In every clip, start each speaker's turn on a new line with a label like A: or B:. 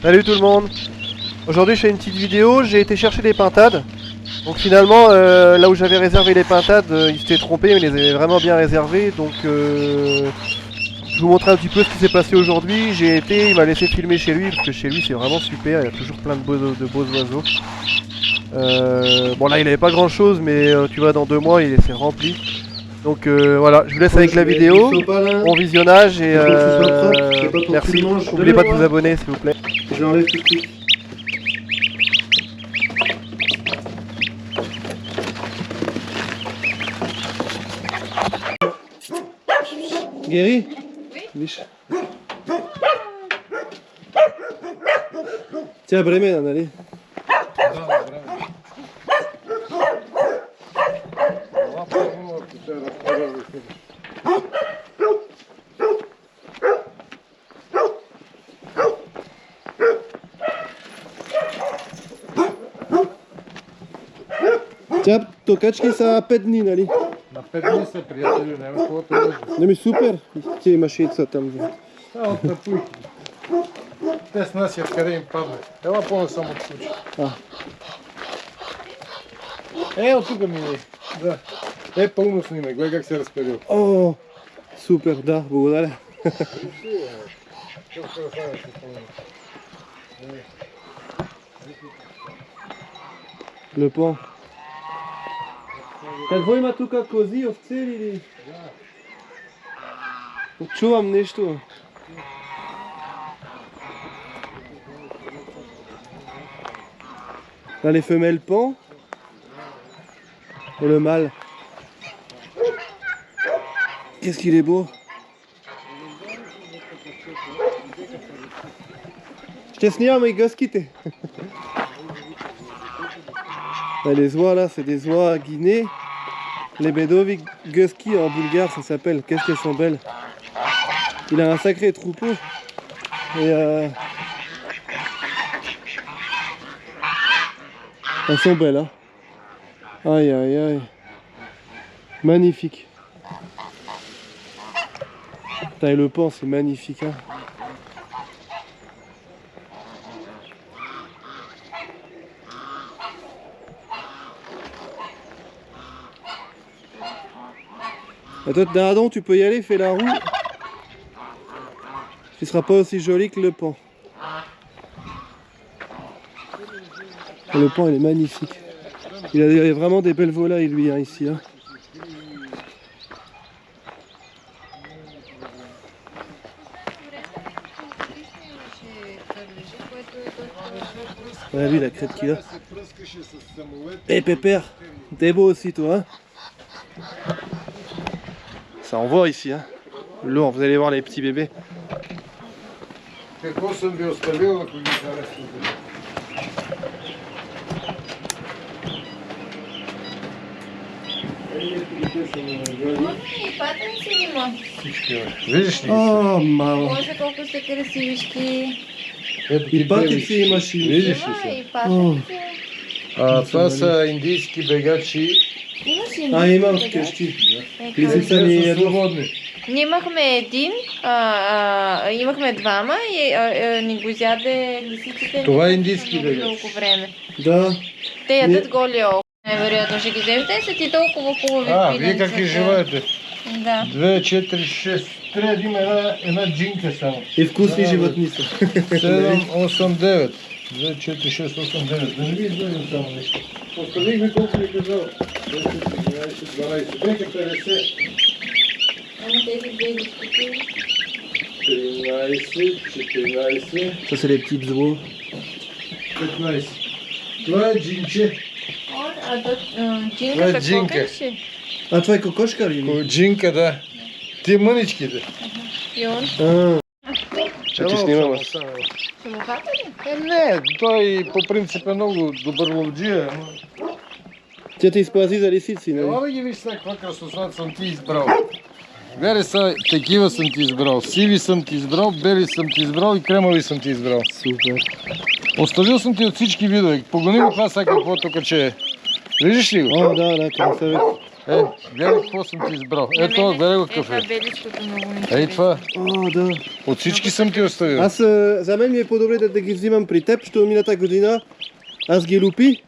A: Salut tout le monde. Aujourd'hui je fais une petite vidéo, j'ai été chercher des pintades. Donc finalement là où j'avais réservé les pintades, il s'était trompé mais il les avait vraiment bien réservées. Donc je vous montre un petit peu ce qui s'est passé aujourd'hui. J'ai été, il m'a laissé filmer chez lui parce que chez lui c'est vraiment super, il y a toujours plein de beaux oiseaux. Bon là il avait pas grand chose mais tu vois dans 2 mois il s'est rempli. Donc voilà, je vous laisse avec la vidéo, bon visionnage et merci. N'oubliez pas de vous abonner s'il vous plaît.
B: J'enlève tout de suite. Guéri? Oui. Tiens, Bremen, allez. Тя токачки са 5 дни, нали?
C: На 5 дни са, приятели, няма какво да лъжи.
B: Не ми супер, ти имаш яйца там.
C: От напуйки. Те снасят къде им падне. Ела по-насам от случай. От тук ми е. Да. Пълно снимай, гледай как се разпредил.
B: О, супер, да, благодаря. Le pont. Какво има тук, кози, овце или? Чувам нещо. Là, les femelles pont et le mâle. Qu'est-ce qu'il est beau. Ще снимам и гъските. Les oies là, c'est des oies guinées. Les Bedovi Gusky en bulgare ça s'appelle. Qu'est-ce qu'elles sont belles. Il a un sacré troupeau. Et elles sont belles hein. Aïe aïe aïe. Magnifique. Putain, et le pan c'est magnifique hein. Toi, Dardon, tu peux y aller, fais la roue. Tu seras pas aussi joli que le pan. Et le pan, il est magnifique. Il a vraiment des belles volailles, lui, hein, ici. Hein. Ouais, lui, la crête qu'il a. Eh, Pépère, t'es beau aussi, toi, hein. Ça envoie ici, hein. Lourd, vous allez voir les petits bébés.
C: Какво съм ви оставил, ако ги харесвате?
D: И патенци има.
C: Всички, виждаш ли?
B: О, мамо.
D: Боже, колко са красивички.
B: И патици имаш и...
C: Виждаш ли
D: Има
C: се?
D: и патенци.
C: Това са индийски бегачи.
D: Имаш и
B: имам
D: така?
B: вкъщи.
D: Е,
B: Лисица
C: Те
B: ни
C: са
B: е
C: свободни.
D: Ние имахме един, имахме двама и ни го изяде лисиците.
C: Това е
D: ни
C: индийски
D: много
C: бегач.
D: дълго време.
B: Да.
D: Те ядат голи охо. Най-вероятно ще ги вземем. Те са ти толкова хубави
C: Вие как ги живеете?
D: Да.
C: 2, 4, 6. Трябва да има една джинка само.
B: И вкусни животни са.
C: 7, 8, 9. 2, 4, 6, 8, 9. Да не ви изгледам само нещо. Оставихме колко ви казал. 10, 11, 12. Нека 50.
D: Ама тези бебичките.
C: 13, 14,
B: Ça c'est les petites oies.
C: 15. Това е джинче.
D: Джинката
C: джинка.
D: какво беше?
B: А това е кокошка ли?
C: Джинка, да. Ти мъничките.
D: И он?
B: Ще ти снимам аз.
D: Самоката ли?
C: Не, той по принцип е много добър ловджия.
B: Тя те изпази за лисици, нали?
C: Ела да ги виж сега каква красота съм ти избрал. Гледай са, такива съм ти избрал. Сиви съм ти избрал, бели съм ти избрал и кремави съм ти избрал.
B: Супер.
C: Оставил съм ти от всички видове. Погони го това сега какво тук че е. Виждаш ли го?
B: О, да, красавец.
C: Гледай какво съм ти избрал. Ето, гледай го какъв
D: Това
C: е.
D: беличкото много ми
C: Ей това.
B: О, да.
C: От всички съм ти оставил.
B: Аз за мен ми е по-добре да ги взимам при теб, що мината година аз ги лупи,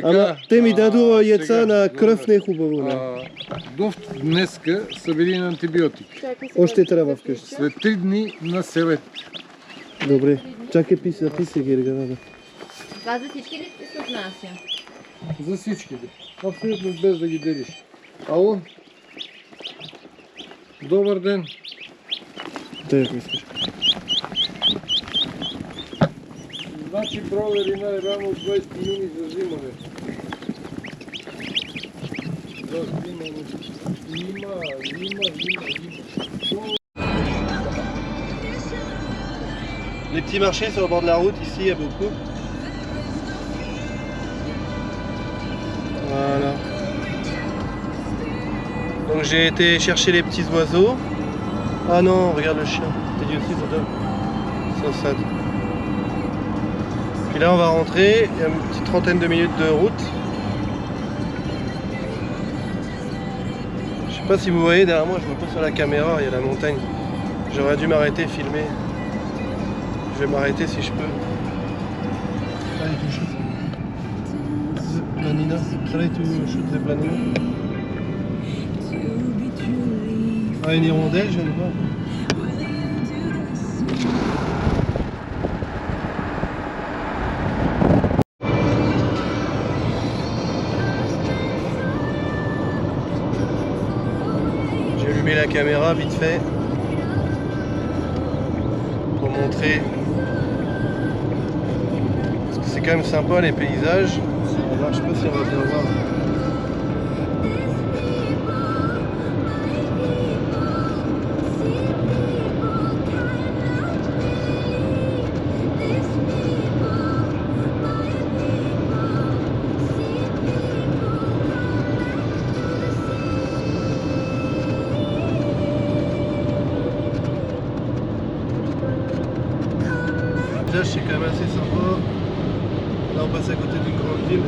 B: ама те ми дадоха яйца на кръв не е хубаво. Не.
C: Дов днеска са били на антибиотик.
B: Още трябва вкъщи.
C: След 3 дни на съвет.
B: Добре, чакай писи ги да.
D: Това за всички ли се отнася?
C: За всичките. Абсолютно без да ги делиш. Ало? Добър ден.
B: Дай, ако искаш.
C: Значи провери най-рано 20 юни за взимане. За взимане. Има.
B: Les petits marchés sur le bord de la route, ici, il y a beaucoup. Voilà. Donc j'ai été chercher les petits oiseaux. Ah non, regarde le chien. T'es dit aussi, ça sad. Puis là, on va rentrer. Il y a une petite trentaine de minutes de route. Je sais pas si vous voyez derrière moi, je vois pas sur la caméra, il y a la montagne. J'aurais dû m'arrêter, filmer. Je vais m'arrêter si je peux. Allez, tu shoots. Planina. Allez, tu shoots the planina. Ah, une hirondelle, je ne vois pas. J'ai allumé la caméra vite fait pour montrer. Parce que c'est quand même sympa les paysages. Alors, je sais pas si on va bien voir. Le paysage c'est quand même assez sympa. Là on passe à côté d'une grande ville.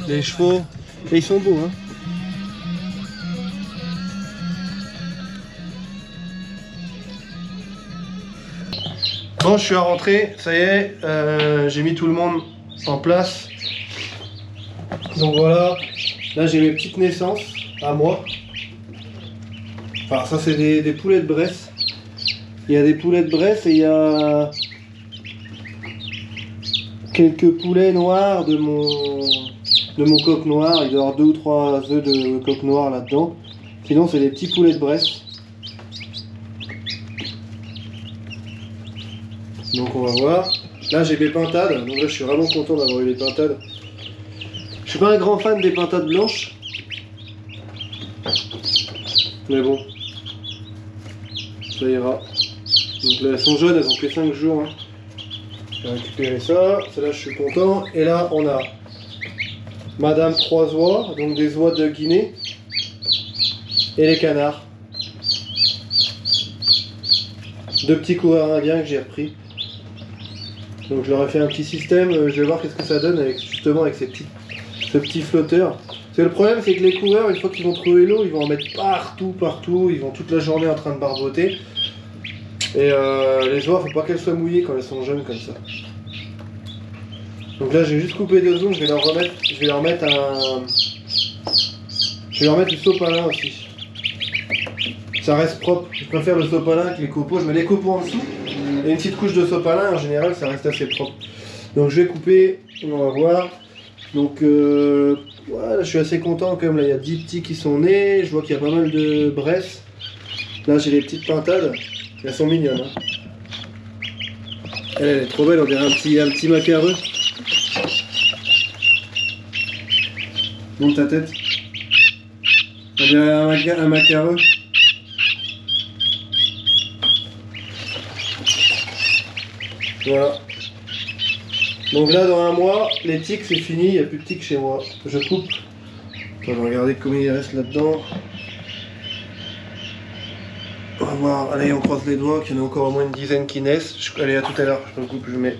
B: Les chevaux, et ils sont beaux hein. Bon, je suis à rentrer, ça y est, j'ai mis tout le monde en place. Donc voilà, là j'ai mes petites naissances à moi. Enfin ça c'est des poulets de Bresse. Il y a des poulets de Bresse et il y a quelques poulets noirs de mon coq noir. Il doit y avoir 2 ou 3 œufs de coq noir là-dedans. Sinon c'est des petits poulets de Bresse. Donc on va voir. Là j'ai mes pintades, donc là je suis vraiment content d'avoir eu les pintades. Je suis pas un grand fan des pintades blanches. Mais bon. Ça ira. Donc là elles sont jeunes, elles ont que 5 jours. Hein. J'ai récupéré ça, celle-là je suis content. Et là on a Madame 3 oies, donc des oies de Guinée. Et les canards. 2 petits couverts indiens que j'ai repris. Donc je leur ai fait un petit système, je vais voir qu'est-ce que ça donne avec, justement avec ce petit flotteur. Parce que le problème c'est que les coureurs, une fois qu'ils vont trouver l'eau, ils vont en mettre partout, ils vont toute la journée en train de barboter. Et les oies, faut pas qu'elles soient mouillées quand elles sont jeunes comme ça. Donc là j'ai juste coupé 2 zooms, je vais leur mettre Je vais leur mettre du sopalin aussi. Ça reste propre. Je préfère le sopalin que les copeaux. Je mets les copeaux en dessous et une petite couche de sopalin. En général, ça reste assez propre. Donc je vais couper. On va voir. Donc voilà, je suis assez content quand même. Là, il y a 10 petits qui sont nés. Je vois qu'il y a pas mal de bresses. Là, j'ai les petites pintades. Elles sont mignonnes. Hein. Elle est trop belle. On dirait un petit macareux. Monte ta tête. On dirait un macareux. Voilà. Donc là, dans un mois, les tiques, c'est fini. Il n'y a plus de tiques chez moi. Je coupe. On va regarder combien il reste là-dedans. On va voir. Allez, on croise les doigts qu'il y en a encore au moins une dizaine qui naissent. Allez, à tout à l'heure. Je me coupe, je mets.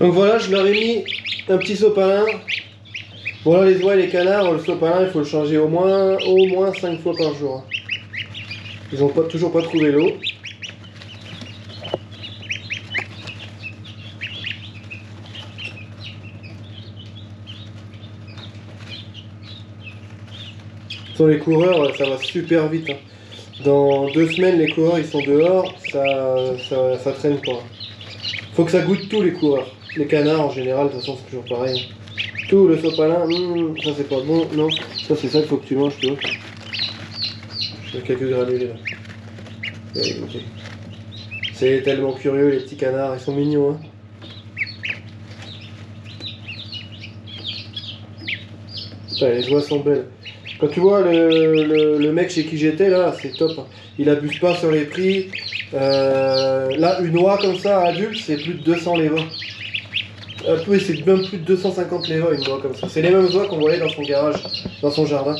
B: Donc voilà, je leur ai mis un petit sopalin. Bon là, les oies et les canards, le sopalin, il faut le changer au moins 5 fois par jour. Ils n'ont toujours pas trouvé l'eau. Sur les coureurs, ça va super vite. Hein. Dans 2 semaines, les coureurs ils sont dehors, ça traîne pas. Faut que ça goûte tout les coureurs. Les canards en général, de toute façon c'est toujours pareil. Tout le sopalin, ça c'est pas bon, non. Ça c'est ça qu'il faut que tu manges, tu vois. J'ai quelques granulés là. Okay. C'est tellement curieux les petits canards, ils sont mignons. Hein. Putain, les oies sont belles. Quand tu vois le mec chez qui j'étais là, c'est top. Hein. Il abuse pas sur les prix. Là, une oie comme ça, adulte, c'est plus de 200 lévas. Oui, c'est même plus de 250 lévas une oie comme ça. C'est les mêmes oies qu'on voyait dans son garage, dans son jardin.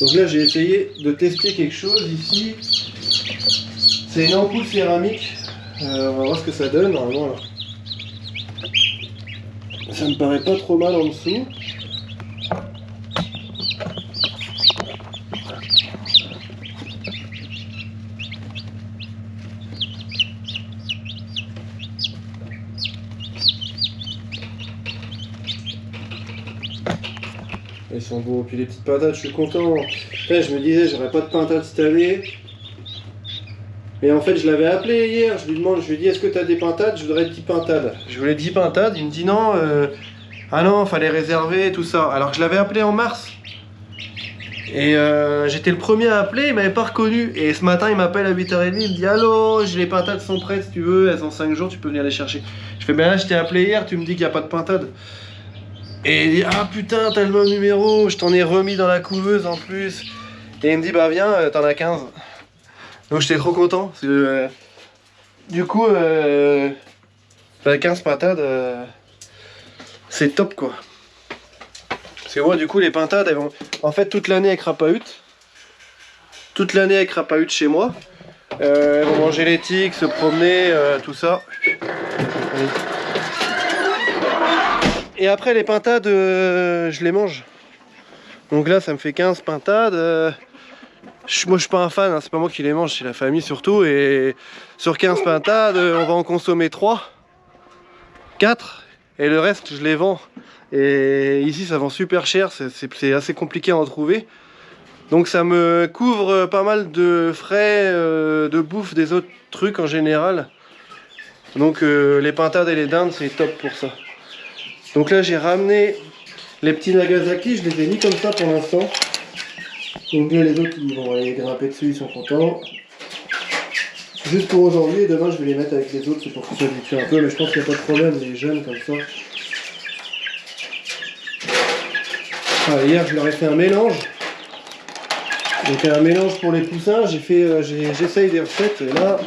B: Donc là, j'ai essayé de tester quelque chose ici. C'est une ampoule céramique. On va voir ce que ça donne normalement là. Ça me paraît pas trop mal en dessous. Ils sont beaux. Puis les petites patates, je suis content. Après, je me disais, j'aurais pas de pintade cette année. Mais en fait, je l'avais appelé hier. Je lui ai dit, est-ce que tu as des pintades? Je voudrais 10 pintades. Je voulais 10 pintades. Il me dit non. Ah non, fallait réserver, tout ça. Alors que je l'avais appelé en mars. Et j'étais le premier à appeler, il m'avait pas reconnu. Et ce matin, il m'appelle à 8h30, il me dit allô, les pintades sont prêtes si tu veux, elles ont 5 jours, tu peux venir les chercher. Je fais ben là, je t'ai appelé hier, tu me dis qu'il n'y a pas de pintade. Et il dit ah putain, t'as le même numéro, je t'en ai remis dans la couveuse en plus. Et il me dit bah viens, t'en as 15. Donc j'étais trop content. Parce que, du coup, 15 pintades, c'est top quoi. Parce que moi du coup les pintades elles vont en fait toute l'année avec Rapahut. Toute l'année avec Rapahut chez moi. Elles vont manger les tiques, se promener, tout ça. Et après les pintades je les mange. Donc là ça me fait 15 pintades. Moi je suis pas un fan, hein, c'est pas moi qui les mange, c'est la famille surtout. Et sur 15 pintades on va en consommer 3, 4 et le reste je les vends. Et ici ça vend super cher, c'est assez compliqué à en trouver. Donc ça me couvre pas mal de frais de bouffe des autres trucs en général. Donc les pintades et les dindes c'est top pour ça. Donc là j'ai ramené les petits Nagasaki, je les ai mis comme ça pour l'instant. Donc là les autres ils vont aller grimper dessus, ils sont contents. Juste pour aujourd'hui et demain je vais les mettre avec les autres, c'est pour qu'ils s'habituent un peu. Mais je pense qu'il n'y a pas de problème, les jeunes comme ça. Ah, hier je leur ai fait un mélange. Donc un mélange pour les poussins, j'essaye des recettes et là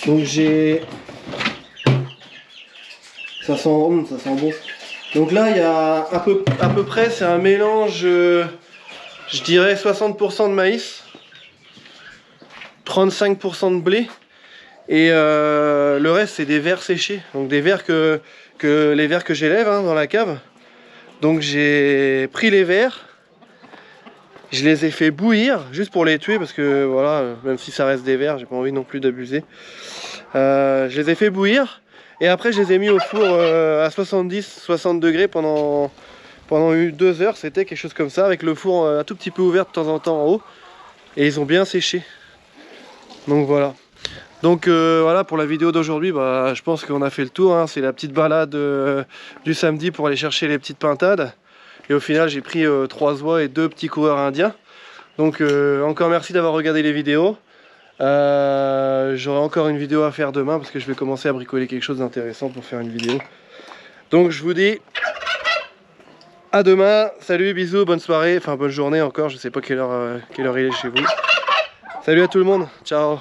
B: donc j'ai ça sent bon. Donc là il y a à peu près c'est un mélange je dirais 60% de maïs, 35% de blé et le reste c'est des vers séchés, donc des vers les vers que j'élève hein, dans la cave. Donc j'ai pris les vers,
A: Je les ai fait bouillir juste pour les tuer parce que voilà, même si ça reste des vers, j'ai pas envie non plus d'abuser. Je les ai fait bouillir et après je les ai mis au four à 70-60 degrés pendant 2 heures. C'était quelque chose comme ça avec le four un tout petit peu ouvert de temps en temps en haut et ils ont bien séché. Donc voilà. Donc voilà pour la vidéo d'aujourd'hui, bah, je pense qu'on a fait le tour, hein. C'est la petite balade du samedi pour aller chercher les petites pintades. Et au final j'ai pris 3 oies et 2 petits coureurs indiens. Donc encore merci d'avoir regardé les vidéos. J'aurai encore une vidéo à faire demain parce que je vais commencer à bricoler quelque chose d'intéressant pour faire une vidéo. Donc je vous dis à demain, salut, bisous, bonne soirée, enfin bonne journée encore, je sais pas quelle heure il est chez vous. Salut à tout le monde, ciao.